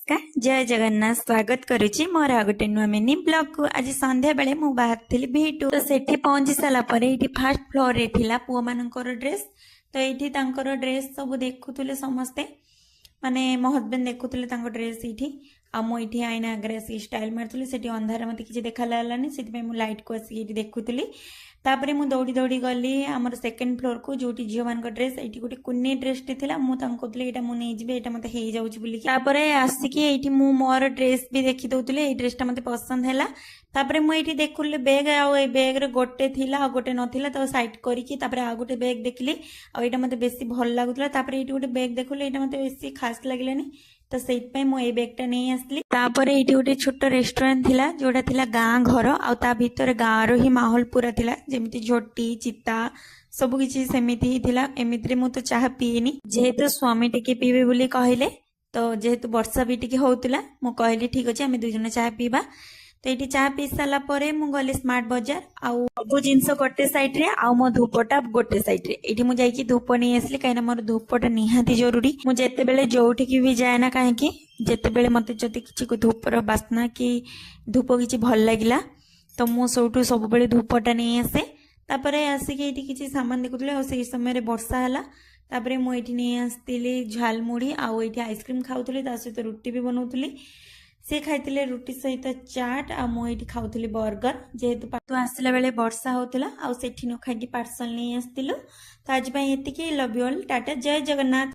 नमस्कार जय जगन्नाथ स्वागत करुच्ची मोर आ गोटे नुआ मिनी ब्लॉग को आज संध्या बेले मु बाहर भीटू तो सेठी पहुंची सारा पर फास्ट फ्लोर रे थिला पुओ मानकर ड्रेस तो ये ड्रेस सब देखुले समस्ते माने मो हजबैंड देखुले ड्रेस ये आईटी आईना आगे आसिक स्टाइल मारूली से अंधार मत कि देखा लानी से लाइट को आसिक देखुली तापर मु दौड़ी दौड़ी गली आमर सेकेंड फ्लोर को जो झील मान ड्रेस ये गोटे कुन्नी ड्रेस टी थी मुझे यहाँ मुझे ये मत हो जापर आसिक ये मोर ड्रेस भी देखी दौले ये ड्रेसटा मत पसंद है तापर मुझे देखुली बैग आई बैग रे गोटे थिला गोटे नथिला तो साइड करके आ गोटे बैग देखली आईटा मत बेसी भल लगुला तापर ये गोटे बैग देखुली ये मत बेसी खास लगे तो से बैगटा नहीं आसली तापर ये गोटे छोट रेस्टोरेंट थिला जोड़ा थिला गाँ घर आ भितर गाँव रो ही माहौल पूरा थिला जेमती झोटी चिता सब किसी सेमिति थिला एमिति मु तो चाह पीएनी जेहेतु स्वामी टिके पीबे बोली कहले तो जेहेतु वर्षा भी टिके होउतला मु कहली ठीक अछि आमे दुई जन चाह पीबा तो ये चाह पी सारा पर मु गली स्मार्ट बाजार आउ सब जिनस गोटे साइड रे आउ मो धूपटा गोटे साइड रे एठी मु जाईकी धूप नहीं आसली कहीं मोर धूपटा निहाती जरूरी मु जेते बेले जोठी भी जाए ना कहीं जेते बेले मते जति किछि धूपर बास्ना कि धूप किछि भल लागिला तो मु सबठु सब बेले धूपटा नहीं आसे तापर आसिक ये किछि सामान देखुले आ से समय वर्षा हला तापर मु एठी नहीं आस्तिली झालमुढ़ी आउ एठी आइसक्रीम खाउतली ता सहित रुटी भी बनाउतली से खाई रुटी सहित चाट आ मुझे खाऊली बर्गर जेहेतु तो आसला बेले वर्षा होता आ सेठी न खाई पार्सल नहीं आसलु तो आज ये लव यू ऑल टाटा जय जगन्नाथ।